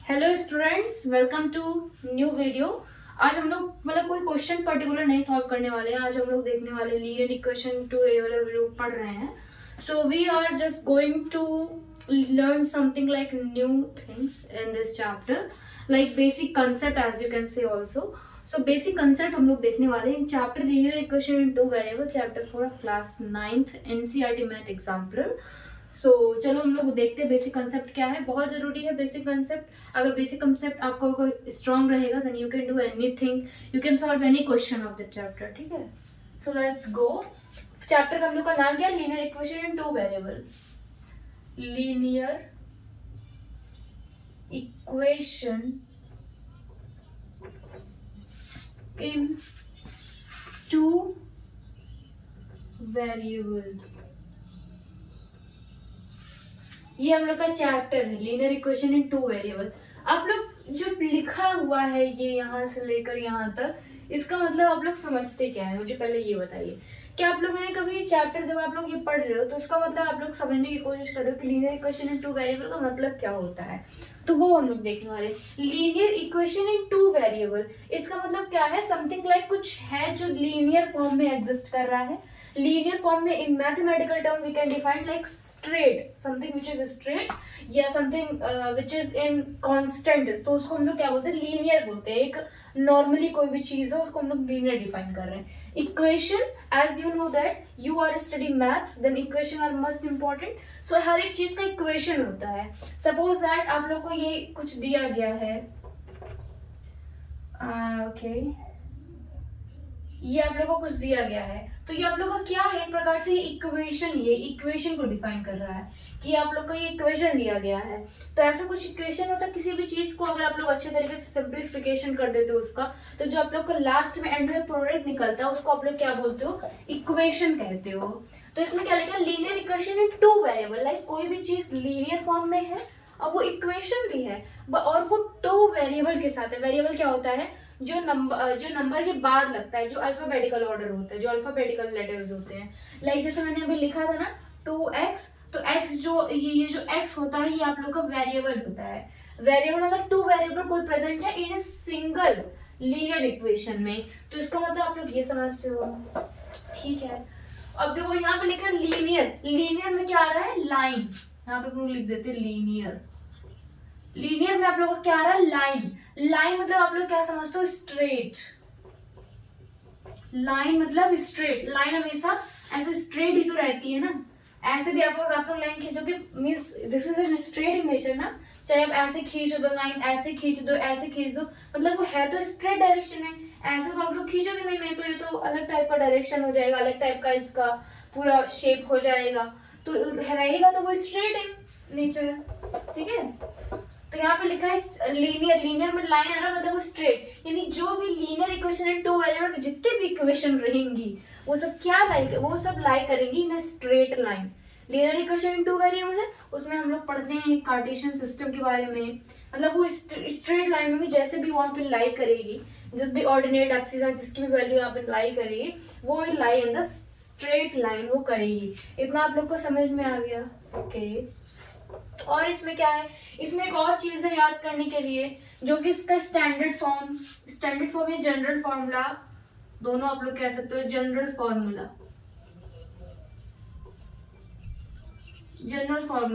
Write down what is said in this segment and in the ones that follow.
Hello students, welcome to new video. आज हम लोग मतलब कोई क्वेश्चन पर्टिकुलर नहीं सॉल्व करने वाले हैं। आज हम लोग देखने वाले लीनियर इक्वेशन टू लोग पढ़ रहे हैं। So we are just going to learn something like new things in this chapter, like basic concept as you can say also. So basic concept हम लोग देखने वाले हैं in chapter linear equation in two variable, chapter 4 class 9th NCERT math exemplar. चलो हम लोग देखते हैं बेसिक कंसेप्ट क्या है। बहुत जरूरी है बेसिक कंसेप्ट। अगर बेसिक कंसेप्ट आपका स्ट्रांग रहेगा then you can do anything, you can solve any question of the chapter. ठीक है, सो लेट्स गो। चैप्टर का हम लोग का नाम क्या है? Linear equation in two variable. Linear equation in two variable, ये हम लोग का चैप्टर है linear equation in two variable. आप लोग जो लिखा हुआ है ये यहाँ से लेकर यहाँ तक, इसका मतलब आप लोग समझते क्या है? मुझे पहले ये बताइए कि आप लोगों ने कभी चैप्टर जब आप लोग ये पढ़ रहे हो तो उसका मतलब आप लोग समझने की कोशिश कर रहे हो कि linear equation in two variable का मतलब क्या होता है। तो वो हम लोग देखने वाले। Linear equation in two variable, इसका मतलब क्या है? समथिंग लाइक कुछ है जो लीनियर फॉर्म में एग्जिस्ट कर रहा है। लीनियर फॉर्म में in mathematical term we can define like straight, something which is straight या something which is in constant, तो उसको हम लोग क्या बोलते हैं? लीनियर बोलते हैं। एक नॉर्मली कोई भी चीज है उसको हम लोग लीनियर डिफाइन कर रहे हैं। Equation, as you know that you are study maths, then equation are must important. So हर एक चीज का इक्वेशन होता है। सपोज दैट आप लोग को ये कुछ दिया गया है, ओके ये आप लोगों को कुछ दिया गया है, तो ये आप लोग का क्या है? एक प्रकार से ये इक्वेशन को डिफाइन कर रहा है कि आप लोग को ये इक्वेशन दिया गया है। तो ऐसा कुछ इक्वेशन होता है किसी भी चीज को, अगर आप लोग अच्छे तरीके से सिंप्लीफिकेशन कर देते हो उसका, तो जो आप लोग का लास्ट में एंड में प्रोडक्ट निकलता है उसको आप लोग क्या बोलते हो? इक्वेशन कहते हो। तो इसमें क्या लिखा? Linear equation in two variable, like कोई भी चीज लीनियर फॉर्म में है और वो इक्वेशन भी है और वो टू वेरिएबल के साथ है। वेरिएबल क्या होता है? जो नंबर के बाद लगता है, जो अल्फाबेटिकल ऑर्डर होता है, जो अल्फाबेटिकल लेटर्स होते हैं। लाइक जैसे मैंने अभी लिखा था ना 2x, तो x जो ये जो x होता है ये आप लोग का वेरिएबल होता है। वेरिएबल मतलब टू वेरिएबल कोई प्रेजेंट है इन ए सिंगल लीनियर इक्वेशन में, तो इसका मतलब आप लोग ये समझते हो। ठीक है, अब देखो यहाँ पे लिखा है लीनियर। लीनियर में क्या आ रहा है? लाइन। यहाँ पे प्रूफ लिख देते हैं लीनियर। लीनियर में आप लोगों को क्या आ रहा है? लाइन। लाइन मतलब आप लोग क्या समझते हो? स्ट्रेट। लाइन मतलब स्ट्रेट। लाइन हमेशा ऐसे स्ट्रेट ही तो रहती है ना। ऐसे भी आप लोग लाइन खींचोगे means this is an straight in nature ना। चाहे आप ऐसे खींच दो लाइन, ऐसे खींच दो, ऐसे खींच दो, मतलब वो है तो स्ट्रेट डायरेक्शन में। ऐसे तो आप लोग खींचोगे नहीं तो ये तो अलग टाइप का डायरेक्शन हो जाएगा, अलग टाइप का इसका पूरा शेप हो जाएगा। तो रहेगा तो वो स्ट्रेट इन नेचर। ठीक है, तो यहाँ पे लिखा है लीनियर। लीनियर में लाइन है ना, मतलब वो स्ट्रेट। यानी जो भी लीनियर इक्वेशन है टू वेरिएबल, जितने भी इक्वेशन रहेंगी वो सब क्या वो सब लाई करेंगी in straight line. Linear equation in two variable है, उसमें हम लोग पढ़ते हैं कार्टेशियन सिस्टम के बारे में। मतलब वो स्ट्रेट लाइन में जैसे भी वहां पे लाई करेगी, जिस भी ऑर्डिनेट एब्सिस जिसकी भी वैल्यू यहाँ पे लाई करेगी, वो लाई इन द स्ट्रेट लाइन वो करेगी। इतना आप लोग को समझ में आ गया? ओके। और इसमें क्या है? इसमें एक और चीज है याद करने के लिए, जो कि इसका स्टैंडर्ड फॉर्म या जनरल फॉर्मूला, दोनों आप लोग कह सकते हो। जनरल फॉर्मूला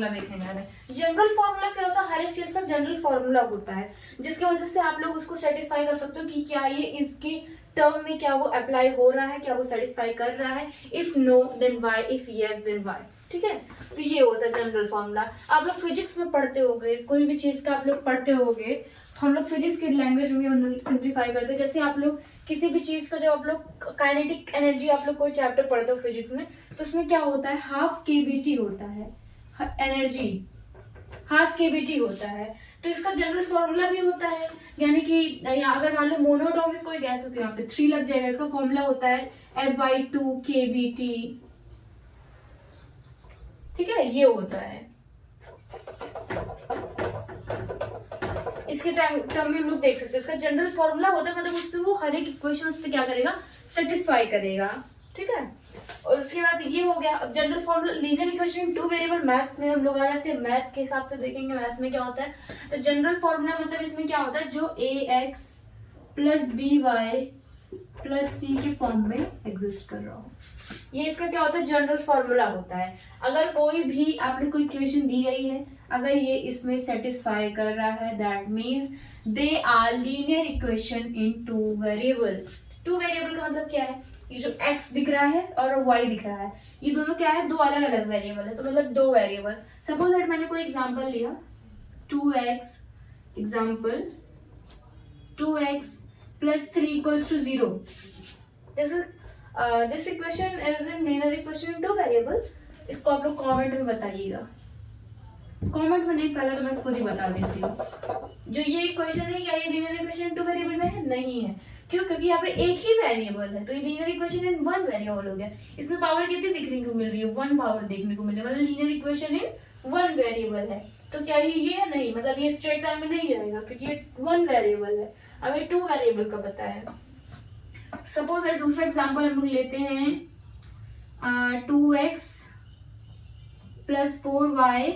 देखने जा रहे हैं। जनरल फॉर्मूला क्या होता है? हर एक चीज का जनरल फॉर्मूला होता है, जिसकी वजह से आप लोग उसको सेटिस्फाई कर सकते हो कि क्या ये इसके टर्म में क्या वो अप्लाई हो रहा है, क्या वो सेटिस्फाई कर रहा है। If no then why, if yes then why. ठीक है, तो ये होता है जनरल फॉर्मूला। आप लोग फिजिक्स में पढ़ते होंगे, कोई भी चीज का आप लोग पढ़ते होंगे, हम लोग फिजिक्स की लैंग्वेज में सिंप्लीफाई करते हैं। जैसे आप लोग किसी भी चीज का जब आप लोग काइनेटिक एनर्जी आप लोग कोई चैप्टर पढ़ते हो फिजिक्स में, तो उसमें क्या होता है? हाफ केवीटी होता है एनर्जी, हाफ केवीटी होता है। तो इसका जनरल फॉर्मूला भी होता है, यानी कि अगर मान लो मोनोटॉमिक कोई गैस हो तो यहाँ पे 3 लग जाएगा। इसका फॉर्मूला होता है F/2 kBT। ठीक है, ये होता है। इसके टर्म में हम लोग देख सकते हैं, इसका जनरल फॉर्मूला होता है, मतलब उस पे वो हर एक इक्वेशन उस पे क्या करेगा? सेटिस्फाई करेगा। ठीक है, और और उसके बाद ये हो गया। अब general formula linear equation two variable, math में हम लोग आ जाते हैं, मैथ के हिसाब से देखेंगे मैथ में क्या होता है। तो जनरल फॉर्मूला मतलब इसमें क्या होता है, जो ax plus B Y plus C के फॉर्म में एग्जिस्ट कर रहा हो, ये इसका क्या होता है, जनरल फॉर्मूला होता है। अगर कोई भी आपने कोई इक्वेशन दी गई है, अगर ये इसमें सेटिस्फाई कर रहा है, that means they are linear equation in two variable. Two variable का मतलब क्या है, ये जो x दिख रहा है और y दिख रहा है, ये दोनों क्या है, दो अलग अलग वेरिएबल है, तो मतलब दो वेरिएबल। सपोज दैट मैंने कोई एग्जांपल लिया 2x, example 2x plus 3 equals to 0, this equation is in linear equation in two variable. इसको आप लोग कमेंट में बताइएगा, कमेंट में नहीं, पहले तो मैं खुद ही बता देती हूँ। जो ये इक्वेशन है, क्या ये लीनियर इक्वेशन टू वेरिएबल में है? नहीं है। क्यों? क्योंकि यहाँ पे एक ही वेरिएबल है, तो ये linear equation in one variable हो गया। इसमें पावर कितनी दिखने को मिल रही है, वन पावर देखने को मिल रही है, मतलब linear equation in one variable है। तो क्या ये है? नहीं, मतलब ये स्ट्रेट लाइन में नहीं जाएगा क्योंकि ये वन वेरिएबल है। अब ये टू वेरिएबल का बताया। सपोज है दूसरा एग्जाम्पल हम लोग लेते हैं 2x plus 4y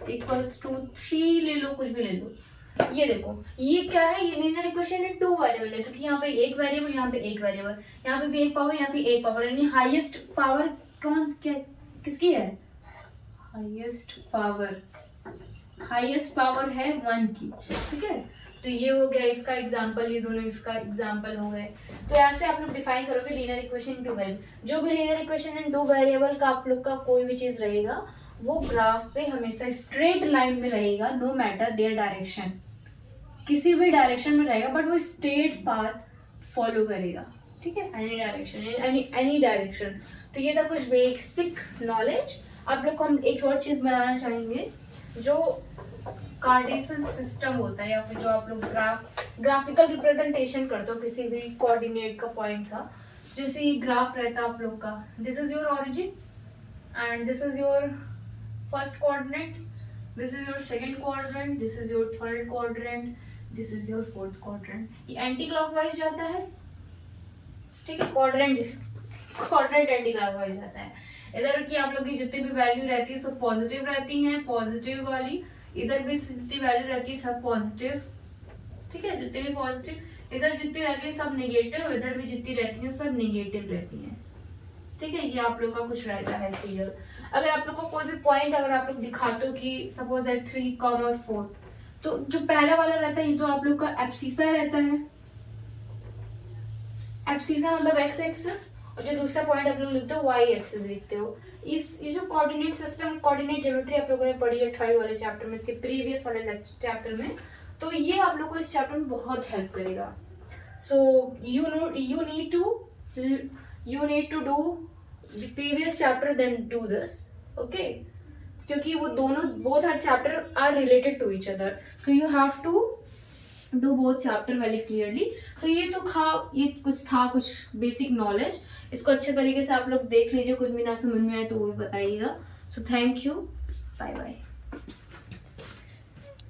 equals to 3, ले लो, कुछ भी ले लो। ये देखो, ये क्या है, ये लीनियर इक्वेशन है टू वेरिएबल है, क्योंकि यहाँ पे एक वेरिएबल, यहाँ पे एक वेरिएबल, यहाँ पे भी एक पावर, यहाँ पे एक पावर, यानी हाईएस्ट पावर कौन क्या किसकी है, हाईएस्ट पावर है 1 की। ठीक है, तो ये हो गया इसका एग्जांपल, ये दोनों इसका एग्जांपल हो गए। तो ऐसे आप लोग डिफाइन करोगे लीनियर इक्वेशन टू वेरिएबल। जो भी linear equation in two variable का आप लोग का कोई भी चीज रहेगा, वो ग्राफ पे हमेशा स्ट्रेट लाइन में रहेगा, नो मैटर देयर डायरेक्शन, किसी भी डायरेक्शन में रहेगा, बट वो स्ट्रेट पाथ फॉलो करेगा। ठीक है, एनी डायरेक्शन, एनी डायरेक्शन। तो ये था कुछ बेसिक नॉलेज। आप लोग को हम एक और चीज बनाना चाहेंगे, जो कार्टेशियन सिस्टम होता है, या फिर जो आप लोग ग्राफिकल रिप्रेजेंटेशन करते हो किसी भी कोऑर्डिनेट का पॉइंट का। जैसे ग्राफ रहता है आप लोग का, this is your origin and this is your first coordinate, this is your second coordinate, this is your third coordinate, this is your fourth quadrant. ये एंटी क्लॉकवाइज जाता है। ठीक है, क्वाड्रेंट एंटी क्लॉकवाइज जाता है। इधर की आप लोग की जितनी भी वैल्यू रहती है सब पॉजिटिव रहती हैं, पॉजिटिव वाली। इधर भी जितनी वैल्यू रहती है सब पॉजिटिव। ठीक है, जितनी भी पॉजिटिव, इधर जितनी रहती है सब नेगेटिव, इधर भी जितनी रहती है सब नेगेटिव रहती हैं। ठीक है, ये आप लोग का कुछ रहता है सीरियल। अगर आप लोग को कोई भी पॉइंट अगर आप लोग दिखाते हो कि सपोज दैट 3, 4, तो जो पहला वाला रहता है ये जो आप लोग का एब्सिसा रहता है, एब्सिसा मतलब एक्स एक्सिस, और जो दूसरा पॉइंट आप लोग लिखते हो वाई एक्सिस लिखते हो। ये जो कोऑर्डिनेट सिस्टम, कोऑर्डिनेट ज्योमेट्री आप लोगों ने पढ़ी है थर्ड वाले चैप्टर में, इसके प्रीवियस वाले चैप्टर में, तो ये आप लोग को इस चैप्टर में बहुत हेल्प करेगा। So you need to do the previous chapter then do this, okay, क्योंकि वो दोनों both are chapter are related to each other, so you have to do both chapter very clearly. सो ये कुछ था कुछ बेसिक नॉलेज। इसको अच्छे तरीके से आप लोग देख लीजिए, कुछ भी ना समझ में आए तो वो भी बताइएगा। So thank you, bye bye.